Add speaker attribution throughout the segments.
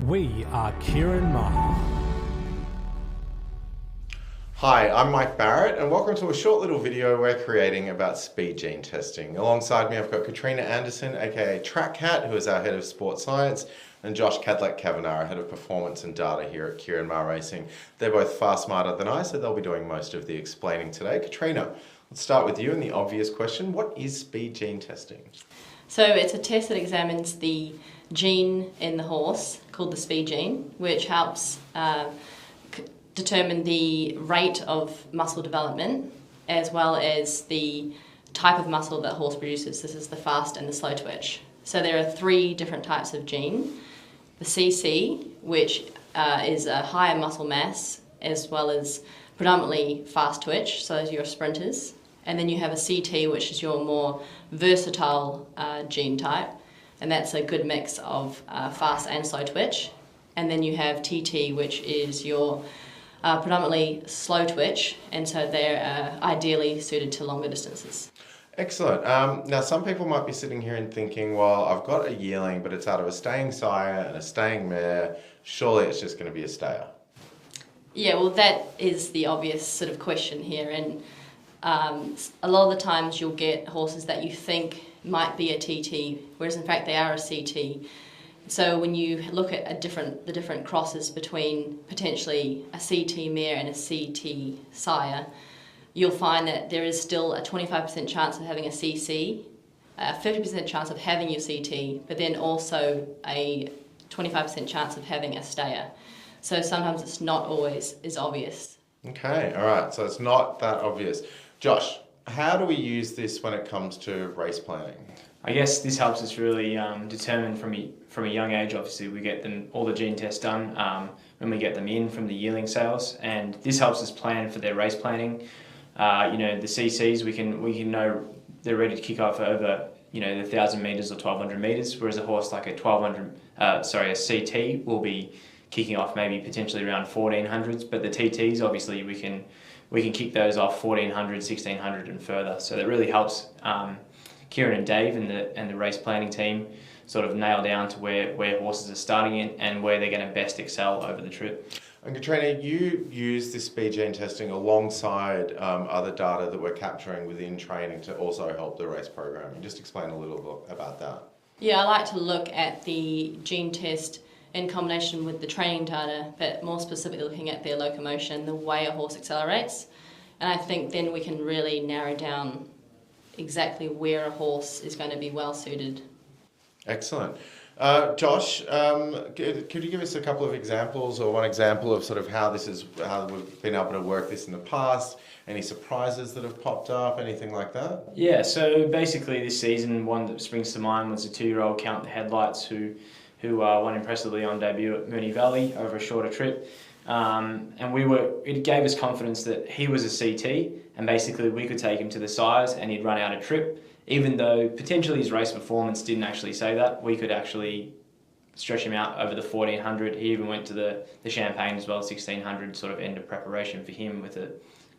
Speaker 1: We are Ciaron Maher.
Speaker 2: Hi, I'm Mike Barrett and welcome to a short little video we're creating about speed gene testing. Alongside me I've got Katrina Anderson, aka Track Cat, who is our Head of Sports Science, and Josh Kadlec-Kavanagh, Head of Performance and Data here at Ciaron Maher Racing. They're both far smarter than I, so they'll be doing most of the explaining today. Katrina, let's start with you and the obvious question. What is speed gene testing?
Speaker 3: So it's a test that examines the gene in the horse called the speed gene, which helps determine the rate of muscle development as well as the type of muscle that horse produces. This is the fast and the slow twitch. So there are three different types of gene. The CC, which is a higher muscle mass as well as predominantly fast twitch, so those are your sprinters. And then you have a CT, which is your more versatile gene type, and that's a good mix of fast and slow twitch. And then you have TT, which is your predominantly slow twitch, and so they're ideally suited to longer distances.
Speaker 2: Excellent. Now some people might be sitting here and thinking, well, I've got a yearling, but it's out of a staying sire and a staying mare. Surely it's just going to be a stayer.
Speaker 3: Yeah, well, that is the obvious sort of question here, and a lot of the times you'll get horses that you think might be a TT, whereas in fact they are a CT. So when you look at the different crosses between potentially a CT mare and a CT sire, you'll find that there is still a 25% chance of having a CC, a 50% chance of having your CT, but then also a 25% chance of having a stayer. So sometimes it's not always as obvious.
Speaker 2: Okay, all right, so it's not that obvious. Josh, how do we use this when it comes to race planning?
Speaker 4: I guess this helps us really determine from a young age. Obviously, we get them all the gene tests done when we get them in from the yearling sales, and this helps us plan for their race planning. The CCs we can know they're ready to kick off over the 1,000 meters or 1,200 meters, whereas a horse like a CT will be kicking off maybe potentially around 1,400s, but the TTs obviously we can kick those off 1,400, 1,600 and further. So that really helps Ciaron and Dave and the race planning team sort of nail down to where horses are starting in and where they're going to best excel over the trip.
Speaker 2: And Katrina, you use this speed gene testing alongside other data that we're capturing within training to also help the race programming. Just explain a little bit about that.
Speaker 3: Yeah, I like to look at the gene test in combination with the training data, but more specifically looking at their locomotion, the way a horse accelerates. And I think then we can really narrow down exactly where a horse is going to be well suited. Excellent.
Speaker 2: Josh, could you give us a couple of examples, or one example of sort of how we've been able to work this in the past? Any surprises that have popped up, anything like that?
Speaker 4: Yeah, so basically this season, one that springs to mind was a 2-year-old Count the Headlights who won impressively on debut at Moonee Valley over a shorter trip. And it gave us confidence that he was a CT, and basically we could take him to the sires and he'd run out a trip. Even though potentially his race performance didn't actually say that, we could actually stretch him out over the 1,400. He even went to the Champagne as well, 1,600, sort of end of preparation for him with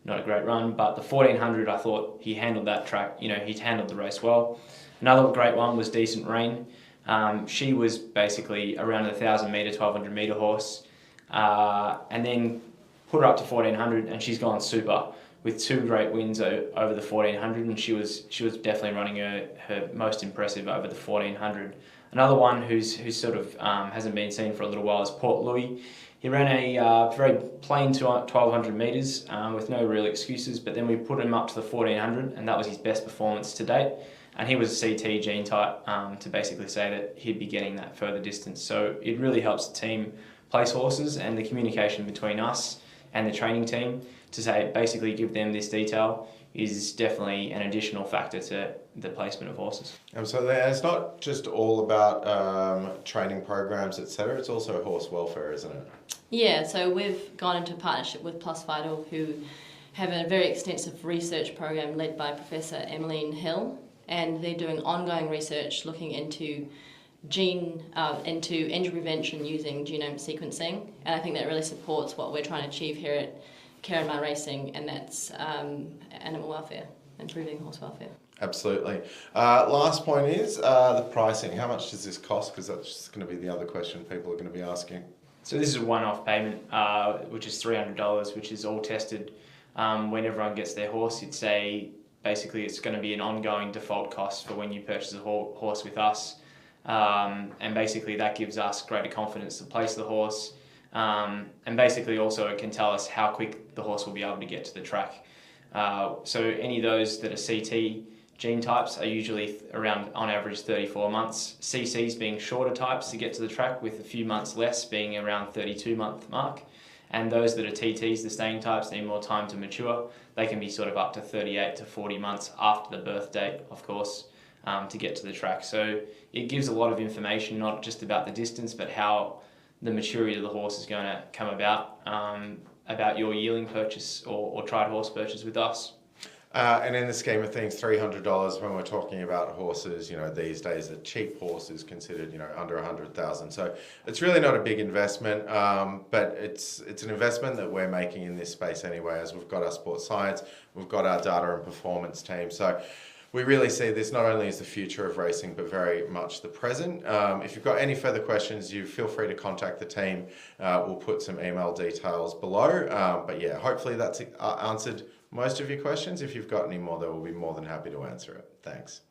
Speaker 4: not a great run. But the 1,400, I thought he handled that track, he handled the race well. Another great one was Decent Rain. She was basically around a 1,000 metre, 1,200 metre horse, and then put her up to 1,400, and she's gone super with 2 great wins over the 1,400, and she was definitely running her most impressive over the 1,400. Another one who's sort of hasn't been seen for a little while is Port Louis. He ran a very plain 1,200 metres with no real excuses, but then we put him up to the 1,400, and that was his best performance to date. And he was a CT gene type to basically say that he'd be getting that further distance. So it really helps the team place horses, and the communication between us and the training team to say basically give them this detail is definitely an additional factor to the placement of horses.
Speaker 2: So it's not just all about training programs, etc. It's also horse welfare, isn't it?
Speaker 3: Yeah, so we've gone into partnership with Plus Vital, who have a very extensive research program led by Professor Emmeline Hill, and they're doing ongoing research looking into injury prevention using genome sequencing, and I think that really supports what we're trying to achieve here at Ciaron Maher Racing, and that's animal welfare, improving horse welfare.
Speaker 2: Absolutely. Last point is the pricing. How much does this cost? Because that's just going to be the other question people are going to be asking.
Speaker 4: So this is a one-off payment, which is $300, which is all tested when everyone gets their horse. Basically it's going to be an ongoing default cost for when you purchase a horse with us. And basically that gives us greater confidence to place the horse. And basically also it can tell us how quick the horse will be able to get to the track. So any of those that are CT gene types are usually around, on average, 34 months. CCs being shorter types to get to the track, with a few months less being around 32-month mark. And those that are TTs, the staying types, need more time to mature. They can be sort of up to 38 to 40 months after the birth date, of course, to get to the track. So it gives a lot of information, not just about the distance, but how the maturity of the horse is going to come about your yearling purchase or tried horse purchase with us.
Speaker 2: And in the scheme of things, $300 when we're talking about horses, these days, a cheap horse is considered, under $100,000. So it's really not a big investment, but it's an investment that we're making in this space anyway, as we've got our sports science, we've got our data and performance team. So we really see this not only as the future of racing, but very much the present. If you've got any further questions, you feel free to contact the team. We'll put some email details below. But yeah, hopefully that's answered most of your questions. If you've got any more, they will be more than happy to answer it. Thanks.